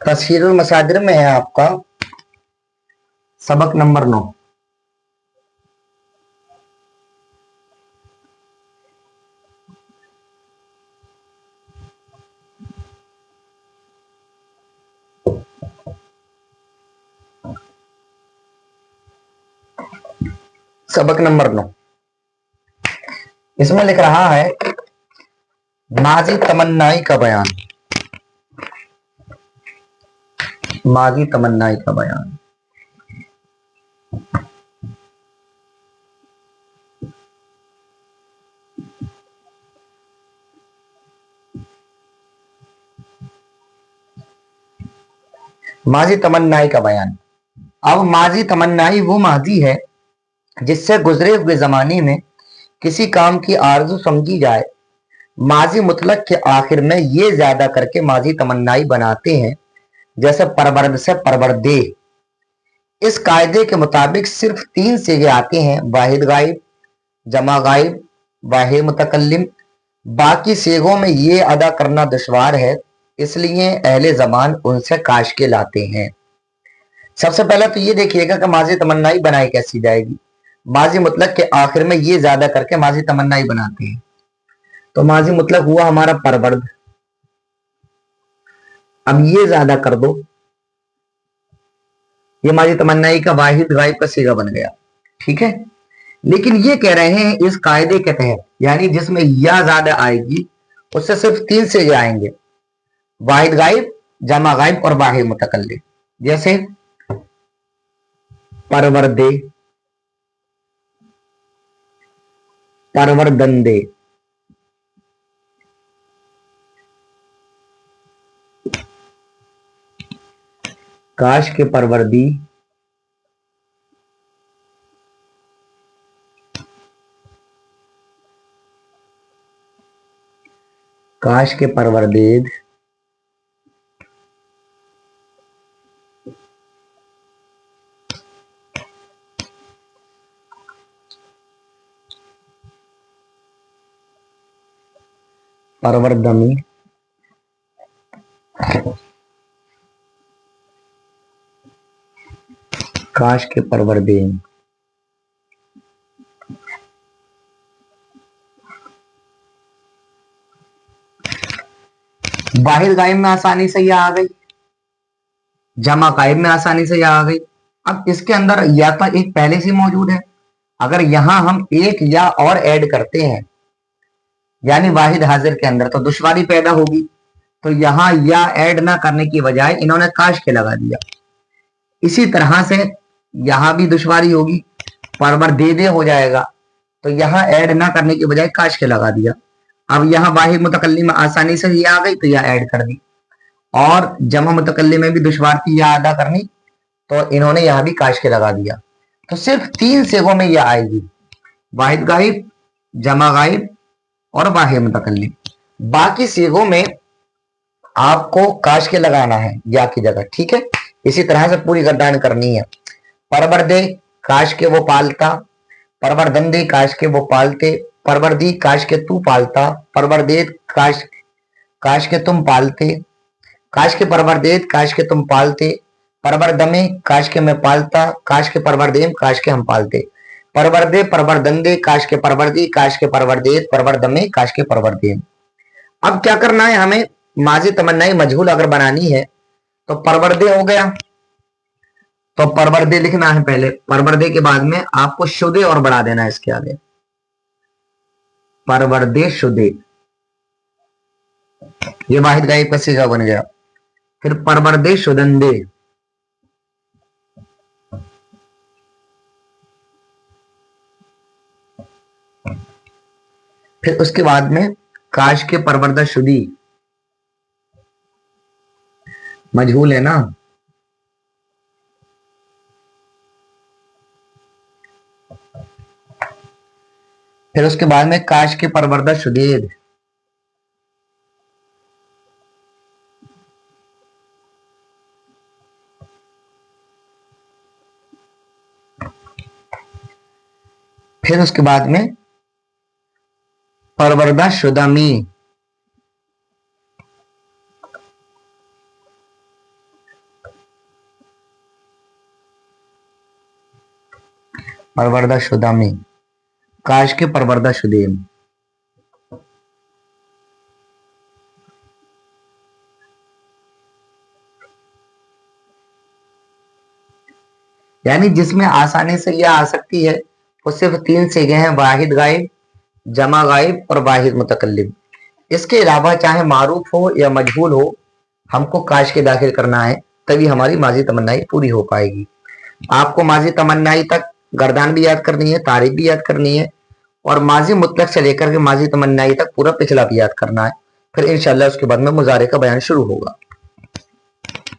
तस्हीरुल मसादिर में है आपका सबक नंबर 9। सबक नंबर 9 इसमें लिख रहा है माजी तमन्नाई का बयान। माजी तमन्नाई का बयान। माजी तमन्नाई का बयान। अब माजी तमन्नाई वो माजी है जिससे गुजरे हुए जमाने में किसी काम की आरजू समझी जाए। माजी मुतलक के आखिर में ये ज्यादा करके माजी तमन्नाई बनाते हैं, जैसे परवरद से परवरदे। इस कायदे के मुताबिक सिर्फ 3 सिगे आते हैं, वाहिद गायब, जमा गायब, वाहिद मुतकल्लिम। बाकी सिगों में ये अदा करना दुश्वार है, इसलिए अहले जबान उनसे काश के लाते हैं। सबसे पहले तो ये देखिएगा कि माजी तमन्नाई बनाई कैसी जाएगी। माजी मुतलक के आखिर में ये ज्यादा करके माजी तमन्नाई बनाते हैं। तो माजी मुतलक हुआ हमारा परवरद। अब ये ज्यादा कर दो, ये माजी तमन्नाई का वाहिद गायब का सीगा बन गया। ठीक है, लेकिन ये कह रहे हैं इस कायदे के तहत, यानी जिसमें या ज्यादा आएगी उससे सिर्फ 3 सीगे आएंगे, वाहिद गायब, जमा गायब और वाहिद मुतकल्लिम। जैसे परवरदे, परवरदंदे। काश के परवरदी, काश के परवरदेद, परवरदमी, काश के परवरदेन। वाहिद गायब में आसानी से यह आ गई, जमा गायब में आसानी से यह आ गई। अब इसके अंदर या तो एक पहले से मौजूद है, अगर यहां हम एक या और ऐड करते हैं यानी वाहिद हाजिर के अंदर, तो दुश्वारी पैदा होगी। तो यहां या ऐड ना करने की बजाय इन्होंने काश के लगा दिया। इसी तरह से यहां भी दुश्वारी होगी, परवर दे हो जाएगा, तो यहां ऐड ना करने की बजाय काश के लगा दिया। अब यहां वाहिद मुतकल्लिम में आसानी से ये आ गई तो यह ऐड कर दी, और जमा मुतकल्लिम में भी दुश्वार थी यह अदा करनी, तो इन्होंने यहां भी काश के लगा दिया। तो सिर्फ 3 सेगों में यह आएगी, वाहिद गायब, जमा गायब और वाहिद मुतकल्लिम। बाकी सेगों में आपको काश के लगाना है या की जगह। ठीक है, इसी तरह से पूरी गर्दान करनी है। परवरदे, काश के वो पालता, परवरदंदे, काश के वो पालते, परवरदी, काश के तू पालता, परवरदेद, काश काश के तुम पालते, काश के परवरदेद, काश के तुम पालते, परवरदमे, काश के मैं पालता, काश के परवरदेम, काश के हम पालते, परवरदे, परवरदंदे, काश के परवरदी, काश के परवरदेद, परवरदमे, काश के परवरदेम। अब क्या करना है हमें, माजी तमन्नाई मजहूल अगर बनानी है तो परवरदे हो गया, तो परवरदे लिखना है पहले, परवरदे के बाद में आपको शुदे और बढ़ा देना है इसके आगे, परवरदे शुदे, ये वाहिद गायब का सीगा बन गया। फिर परवरदे शुदंदे, फिर उसके बाद में काश के परवरदा शुदी, मजहूल है ना, फिर उसके बाद में काश के परवरदा शुदेद, फिर उसके बाद में परवरदा शुदामी, परवरदा शुदा में, काश के परवरदा शुदे में। यानी जिसमें आसानी से यह आ सकती है वो सिर्फ तीन सिगे हैं, वाहिद गायब, जमा गायब और वाहिद मुतकल्लिम। इसके अलावा चाहे मारूफ हो या मजहूल हो, हमको काश के दाखिल करना है, तभी हमारी माजी तमन्नाई पूरी हो पाएगी। आपको माजी तमन्नाई तक गर्दान भी याद करनी है, तारीख भी याद करनी है, और माजी मुतलक से लेकर के माजी तमन्नाई तक पूरा पिछला भी याद करना है। फिर इंशाल्लाह उसके बाद में मुजारे का बयान शुरू होगा।